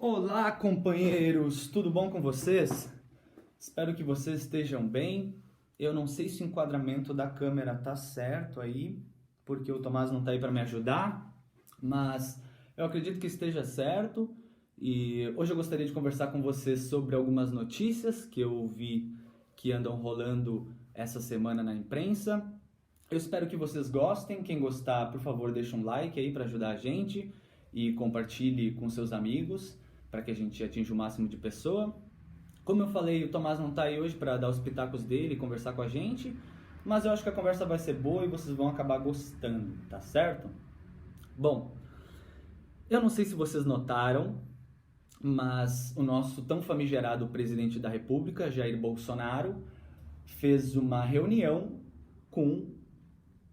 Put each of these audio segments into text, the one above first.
Olá, companheiros! Tudo bom com vocês? Espero que vocês estejam bem. Eu não sei se o enquadramento da câmera tá certo aí, porque o Tomás não tá aí para me ajudar, mas eu acredito que esteja certo. E hoje eu gostaria de conversar com vocês sobre algumas notícias que eu vi que andam rolando essa semana na imprensa. Eu espero que vocês gostem. Quem gostar, por favor, deixa um like aí para ajudar a gente e compartilhe com seus amigos para que a gente atinja o máximo de pessoa. Como eu falei, o Tomás não está aí hoje para dar os pitacos dele e conversar com a gente, mas eu acho que a conversa vai ser boa e vocês vão acabar gostando, tá certo? Bom, eu não sei se vocês notaram, mas o nosso tão famigerado presidente da República, Jair Bolsonaro, fez uma reunião com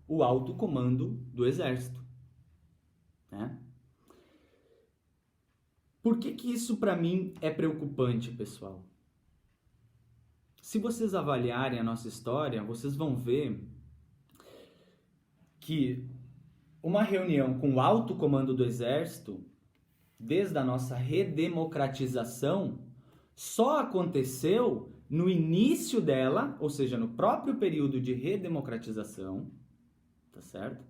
o alto comando do Exército, né? Por que isso para mim é preocupante, pessoal? Se vocês avaliarem a nossa história, vocês vão ver que uma reunião com o alto comando do Exército, desde a nossa redemocratização, só aconteceu no início dela, ou seja, no próprio período de redemocratização, tá certo?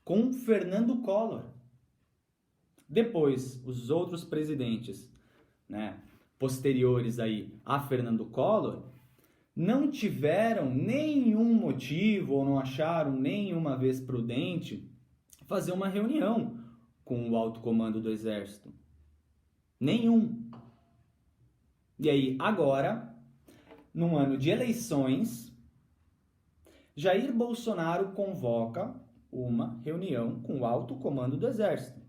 Com Fernando Collor. Depois, os outros presidentes, né, posteriores aí a Fernando Collor, não tiveram nenhum motivo ou não acharam nenhuma vez prudente fazer uma reunião com o alto comando do Exército. Nenhum. E aí, agora, num ano de eleições, Jair Bolsonaro convoca uma reunião com o alto comando do Exército.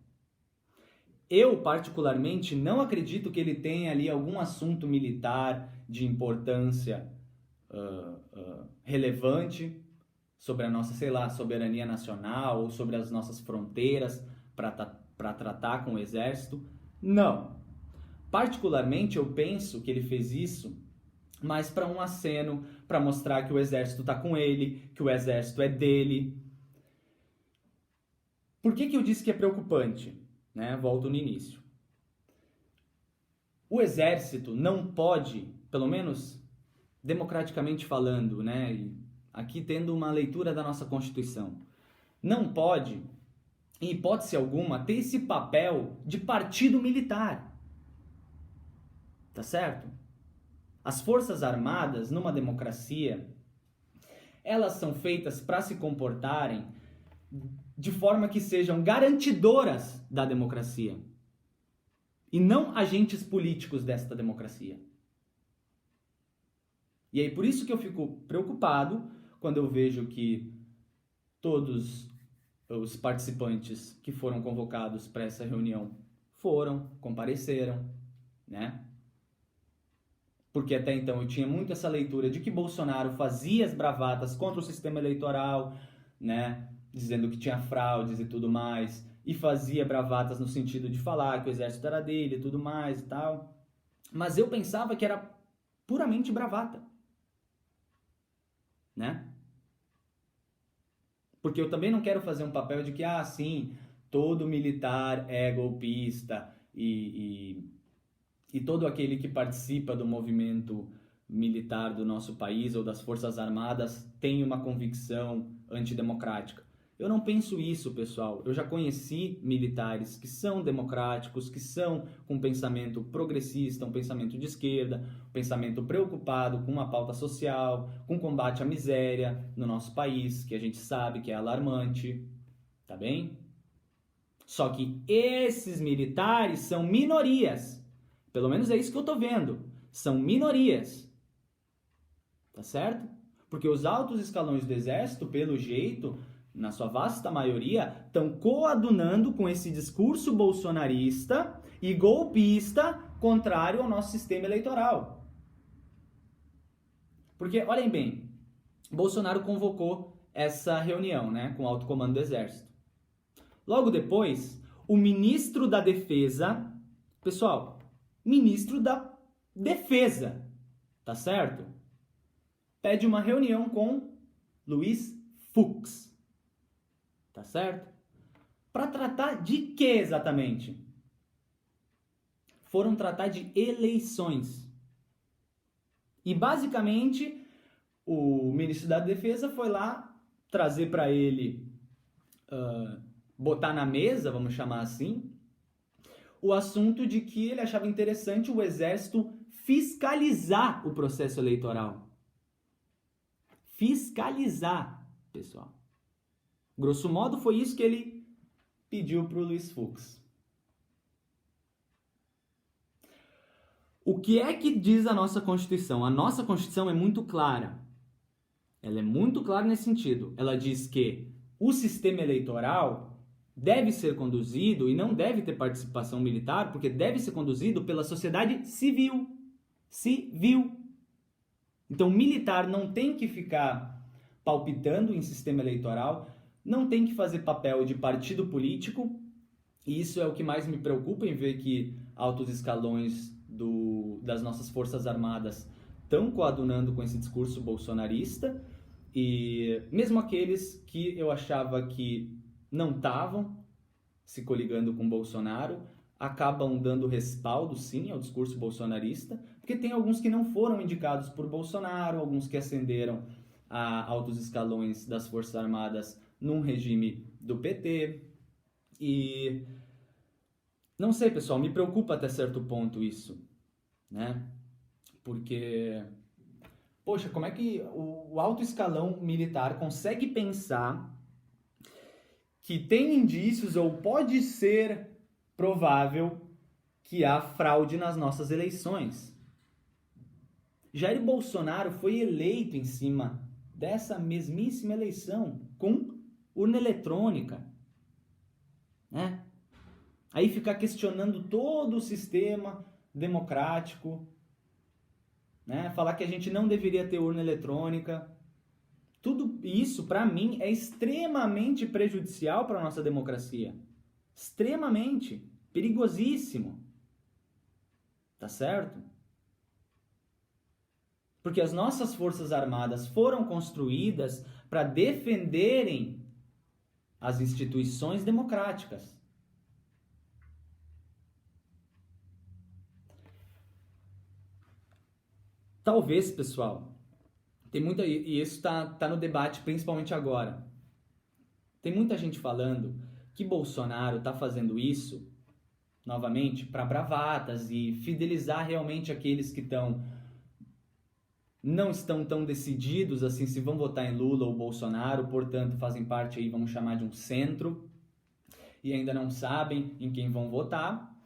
Eu, particularmente, não acredito que ele tenha ali algum assunto militar de importância relevante sobre a nossa, sei lá, soberania nacional ou sobre as nossas fronteiras para tratar com o Exército. Não. Particularmente, eu penso que ele fez isso mais para um aceno, para mostrar que o Exército está com ele, que o Exército é dele. Por que eu disse que é preocupante? Né? Volto no início. O Exército não pode, pelo menos democraticamente falando, né? E aqui tendo uma leitura da nossa Constituição, não pode, em hipótese alguma, ter esse papel de partido militar. Tá certo? As Forças Armadas, numa democracia, elas são feitas para se comportarem de forma que sejam garantidoras da democracia e não agentes políticos desta democracia. E aí por isso que eu fico preocupado quando eu vejo que todos os participantes que foram convocados para essa reunião compareceram, né? Porque até então eu tinha muito essa leitura de que Bolsonaro fazia as bravatas contra o sistema eleitoral, né? Dizendo que tinha fraudes e tudo mais, e fazia bravatas no sentido de falar que o exército era dele e tudo mais e tal. Mas eu pensava que era puramente bravata, né? Porque eu também não quero fazer um papel de que, sim, todo militar é golpista e todo aquele que participa do movimento militar do nosso país ou das Forças Armadas tem uma convicção antidemocrática. Eu não penso isso, pessoal. Eu já conheci militares que são democráticos, que são com um pensamento progressista, um pensamento de esquerda, um pensamento preocupado com uma pauta social, com combate à miséria no nosso país, que a gente sabe que é alarmante, tá bem? Só que esses militares são minorias. Pelo menos é isso que eu tô vendo. São minorias. Tá certo? Porque os altos escalões do exército, pelo jeito, na sua vasta maioria, estão coadunando com esse discurso bolsonarista e golpista contrário ao nosso sistema eleitoral. Porque, olhem bem, Bolsonaro convocou essa reunião, né, com o alto comando do exército. Logo depois, o ministro da Defesa, pessoal, ministro da Defesa, tá certo? Pede uma reunião com Luiz Fux, tá certo? Para tratar de que exatamente? foram tratar de eleições. E basicamente o ministro da Defesa foi lá trazer para ele, botar na mesa, vamos chamar assim, o assunto de que ele achava interessante o Exército fiscalizar o processo eleitoral. Fiscalizar, pessoal. Grosso modo, foi isso que ele pediu para o Luiz Fux. O que é que diz a nossa Constituição? A nossa Constituição é muito clara. Ela é muito clara nesse sentido. Ela diz que o sistema eleitoral deve ser conduzido e não deve ter participação militar, porque deve ser conduzido pela sociedade civil. Civil. Então, o militar não tem que ficar palpitando em sistema eleitoral, não tem que fazer papel de partido político, e isso é o que mais me preocupa em ver que altos escalões das nossas Forças Armadas estão coadunando com esse discurso bolsonarista, e mesmo aqueles que eu achava que não estavam se coligando com Bolsonaro, acabam dando respaldo, sim, ao discurso bolsonarista, porque tem alguns que não foram indicados por Bolsonaro, alguns que ascenderam a altos escalões das Forças Armadas num regime do PT, e não sei, pessoal, me preocupa até certo ponto isso, né? Porque, poxa, como é que o alto escalão militar consegue pensar que tem indícios ou pode ser provável que há fraude nas nossas eleições? Jair Bolsonaro foi eleito em cima dessa mesmíssima eleição com urna eletrônica, né? Aí ficar questionando todo o sistema democrático, né? Falar que a gente não deveria ter urna eletrônica. Tudo isso, para mim, é extremamente prejudicial para a nossa democracia. Extremamente. Perigosíssimo. Tá certo? Porque as nossas Forças Armadas foram construídas para defenderem as instituições democráticas. Talvez, pessoal, tem muita, e isso tá no debate principalmente agora. Tem muita gente falando que Bolsonaro está fazendo isso, novamente, para bravatas e fidelizar realmente aqueles que não estão tão decididos assim se vão votar em Lula ou Bolsonaro, portanto fazem parte aí, vamos chamar de um centro, e ainda não sabem em quem vão votar.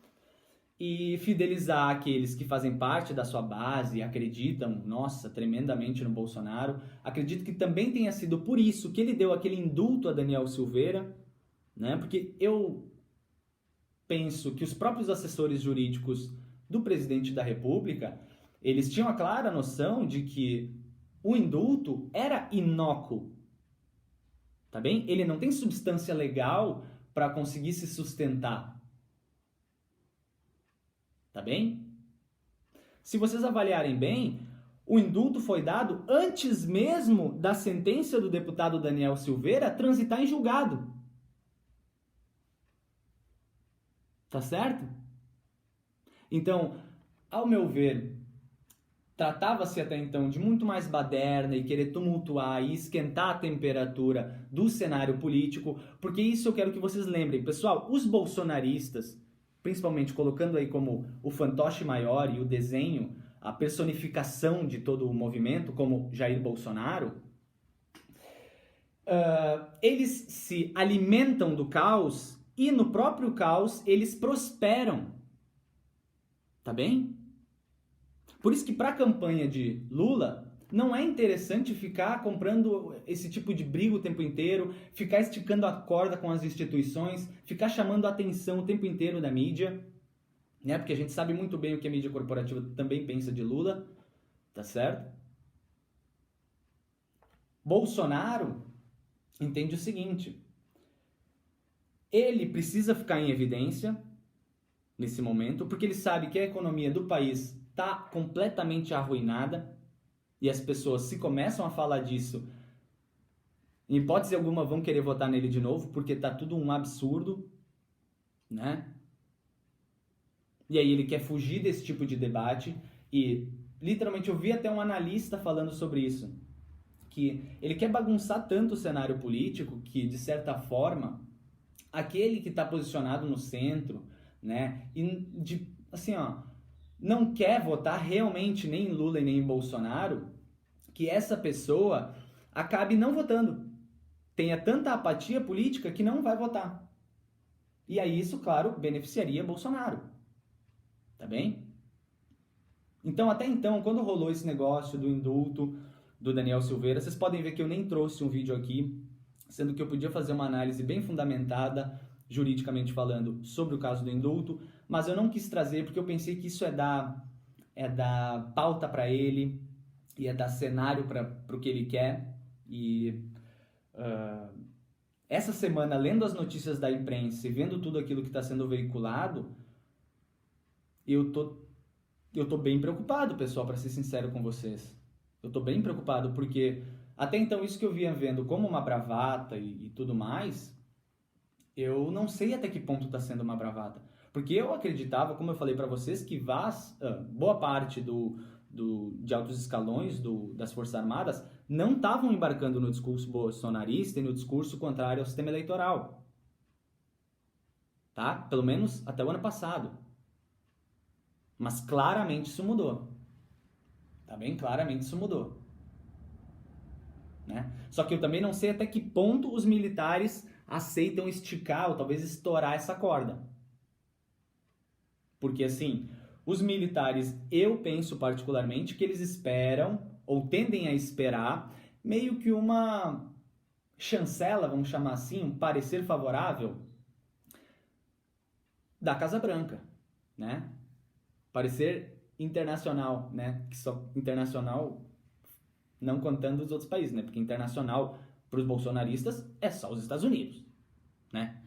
E fidelizar aqueles que fazem parte da sua base e acreditam, nossa, tremendamente no Bolsonaro. Acredito que também tenha sido por isso que ele deu aquele indulto a Daniel Silveira, né? Porque eu penso que os próprios assessores jurídicos do presidente da República, eles tinham a clara noção de que o indulto era inócuo, tá bem? Ele não tem substância legal para conseguir se sustentar. Tá bem? Se vocês avaliarem bem, o indulto foi dado antes mesmo da sentença do deputado Daniel Silveira transitar em julgado. Tá certo? Então, ao meu ver, tratava-se até então de muito mais baderna e querer tumultuar e esquentar a temperatura do cenário político, porque isso eu quero que vocês lembrem. Pessoal, os bolsonaristas, principalmente colocando aí como o fantoche maior e o desenho, a personificação de todo o movimento, como Jair Bolsonaro, eles se alimentam do caos e no próprio caos eles prosperam. Tá bem? Por isso que para a campanha de Lula, não é interessante ficar comprando esse tipo de briga o tempo inteiro, ficar esticando a corda com as instituições, ficar chamando a atenção o tempo inteiro da mídia, né? Porque a gente sabe muito bem o que a mídia corporativa também pensa de Lula, tá certo? Bolsonaro entende o seguinte: ele precisa ficar em evidência nesse momento, porque ele sabe que a economia do país está completamente arruinada, e as pessoas, se começam a falar disso, em hipótese alguma vão querer votar nele de novo, porque tá tudo um absurdo, né? E aí ele quer fugir desse tipo de debate e, literalmente, eu vi até um analista falando sobre isso, que ele quer bagunçar tanto o cenário político que, de certa forma, aquele que está posicionado no centro, né, e assim, ó, não quer votar realmente nem em Lula e nem em Bolsonaro, que essa pessoa acabe não votando. Tenha tanta apatia política que não vai votar. E aí isso, claro, beneficiaria Bolsonaro. Tá bem? Então, até então, quando rolou esse negócio do indulto do Daniel Silveira, vocês podem ver que eu nem trouxe um vídeo aqui, sendo que eu podia fazer uma análise bem fundamentada, juridicamente falando, sobre o caso do indulto, mas eu não quis trazer porque eu pensei que isso é dar pauta para ele, ia dar cenário para o que ele quer. E essa semana, lendo as notícias da imprensa e vendo tudo aquilo que está sendo veiculado, eu tô bem preocupado, pessoal, para ser sincero com vocês. Eu tô bem preocupado porque até então isso que eu vinha vendo como uma bravata e tudo mais, eu não sei até que ponto está sendo uma bravata. Porque eu acreditava, como eu falei para vocês, que boa parte de altos escalões das Forças Armadas não estavam embarcando no discurso bolsonarista e no discurso contrário ao sistema eleitoral. Tá? Pelo menos até o ano passado. Mas claramente isso mudou. Tá bem? Claramente isso mudou. Né? Só que eu também não sei até que ponto os militares aceitam esticar ou talvez estourar essa corda. Porque assim, os militares, eu penso particularmente que eles esperam ou tendem a esperar meio que uma chancela, vamos chamar assim, um parecer favorável da Casa Branca, né? Parecer internacional, né? Que só internacional não contando os outros países, né? Porque internacional para os bolsonaristas é só os Estados Unidos, né?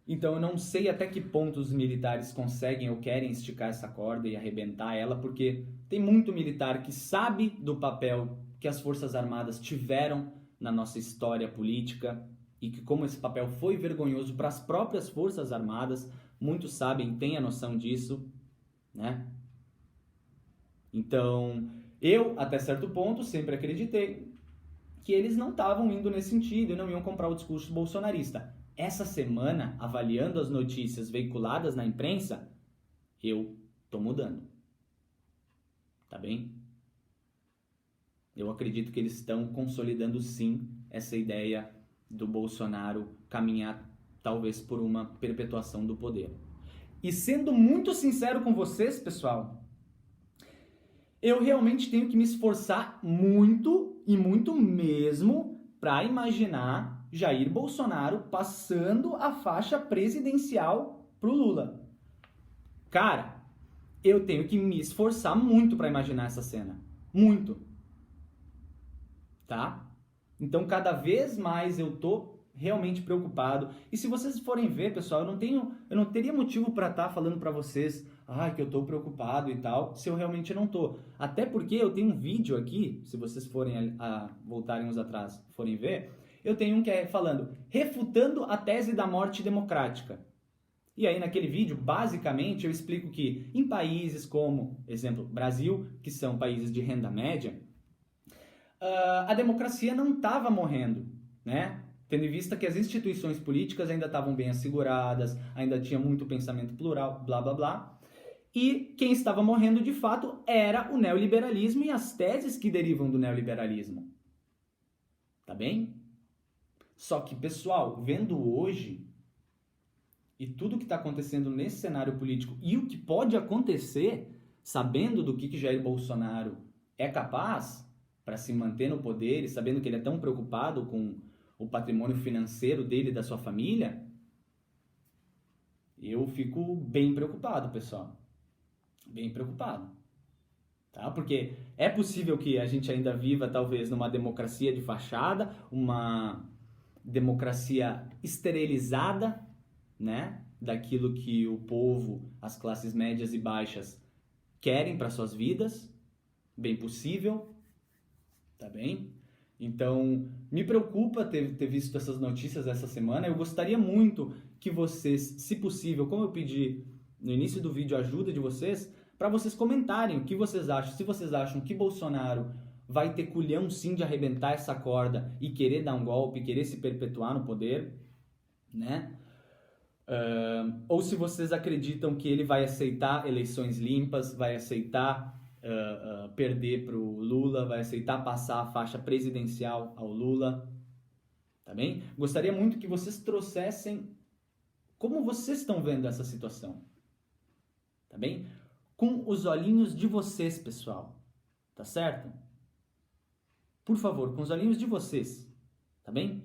Então eu não sei até que ponto os militares conseguem ou querem esticar essa corda e arrebentar ela, porque tem muito militar que sabe do papel que as Forças Armadas tiveram na nossa história política e que como esse papel foi vergonhoso para as próprias Forças Armadas, muitos sabem, têm a noção disso, né? Então, eu, até certo ponto, sempre acreditei que eles não estavam indo nesse sentido e não iam comprar o discurso bolsonarista. Essa semana, avaliando as notícias veiculadas na imprensa, eu tô mudando. Tá bem? Eu acredito que eles estão consolidando sim essa ideia do Bolsonaro caminhar talvez por uma perpetuação do poder. E sendo muito sincero com vocês, pessoal, eu realmente tenho que me esforçar muito e muito mesmo para imaginar Jair Bolsonaro passando a faixa presidencial pro Lula. Cara, eu tenho que me esforçar muito para imaginar essa cena. Muito. Tá? Então, cada vez mais eu tô realmente preocupado. E se vocês forem ver, pessoal, eu não teria motivo para estar falando para vocês que eu tô preocupado e tal, se eu realmente não tô. Até porque eu tenho um vídeo aqui, se vocês forem voltarem uns atrás, forem ver, eu tenho um que é falando, refutando a tese da morte democrática. E aí naquele vídeo, basicamente, eu explico que em países como, exemplo, Brasil, que são países de renda média, a democracia não estava morrendo, né? Tendo em vista que as instituições políticas ainda estavam bem asseguradas, ainda tinha muito pensamento plural, blá blá blá. E quem estava morrendo de fato era o neoliberalismo e as teses que derivam do neoliberalismo. Tá bem? Só que, pessoal, vendo hoje e tudo que está acontecendo nesse cenário político e o que pode acontecer, sabendo do que Jair Bolsonaro é capaz para se manter no poder e sabendo que ele é tão preocupado com o patrimônio financeiro dele e da sua família, eu fico bem preocupado, pessoal. Bem preocupado. Tá? Porque é possível que a gente ainda viva, talvez, numa democracia de fachada, uma democracia esterilizada, né? Daquilo que o povo, as classes médias e baixas querem para suas vidas. Bem possível. Tá bem? Então, me preocupa ter visto essas notícias essa semana. Eu gostaria muito que vocês, se possível, como eu pedi no início do vídeo, a ajuda de vocês, para vocês comentarem o que vocês acham. Se vocês acham que Bolsonaro vai ter culhão sim de arrebentar essa corda e querer dar um golpe, querer se perpetuar no poder, né? Ou se vocês acreditam que ele vai aceitar eleições limpas, vai aceitar perder para o Lula, vai aceitar passar a faixa presidencial ao Lula, tá bem? Gostaria muito que vocês trouxessem como vocês estão vendo essa situação, tá bem? Com os olhinhos de vocês, pessoal, tá certo? Por favor, com os olhinhos de vocês, tá bem?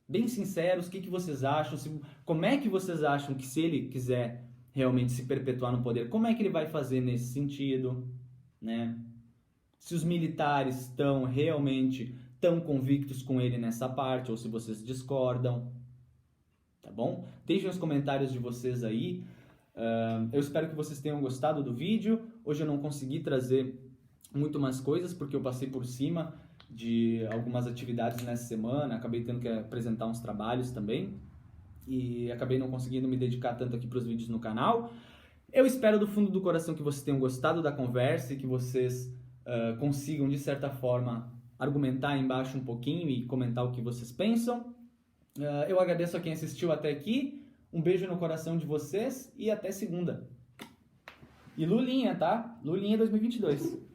Bem sinceros, o que vocês acham, como é que vocês acham que se ele quiser realmente se perpetuar no poder, como é que ele vai fazer nesse sentido, né? Se os militares estão realmente tão convictos com ele nessa parte, ou se vocês discordam, tá bom? Deixem os comentários de vocês aí. Eu espero que vocês tenham gostado do vídeo. Hoje eu não consegui trazer muito mais coisas, porque eu passei por cima de algumas atividades nessa semana, acabei tendo que apresentar uns trabalhos também, e acabei não conseguindo me dedicar tanto aqui para os vídeos no canal. Eu espero do fundo do coração que vocês tenham gostado da conversa e que vocês consigam, de certa forma, argumentar aí embaixo um pouquinho e comentar o que vocês pensam. Eu agradeço a quem assistiu até aqui, um beijo no coração de vocês e até segunda. E Lulinha, tá? Lulinha 2022.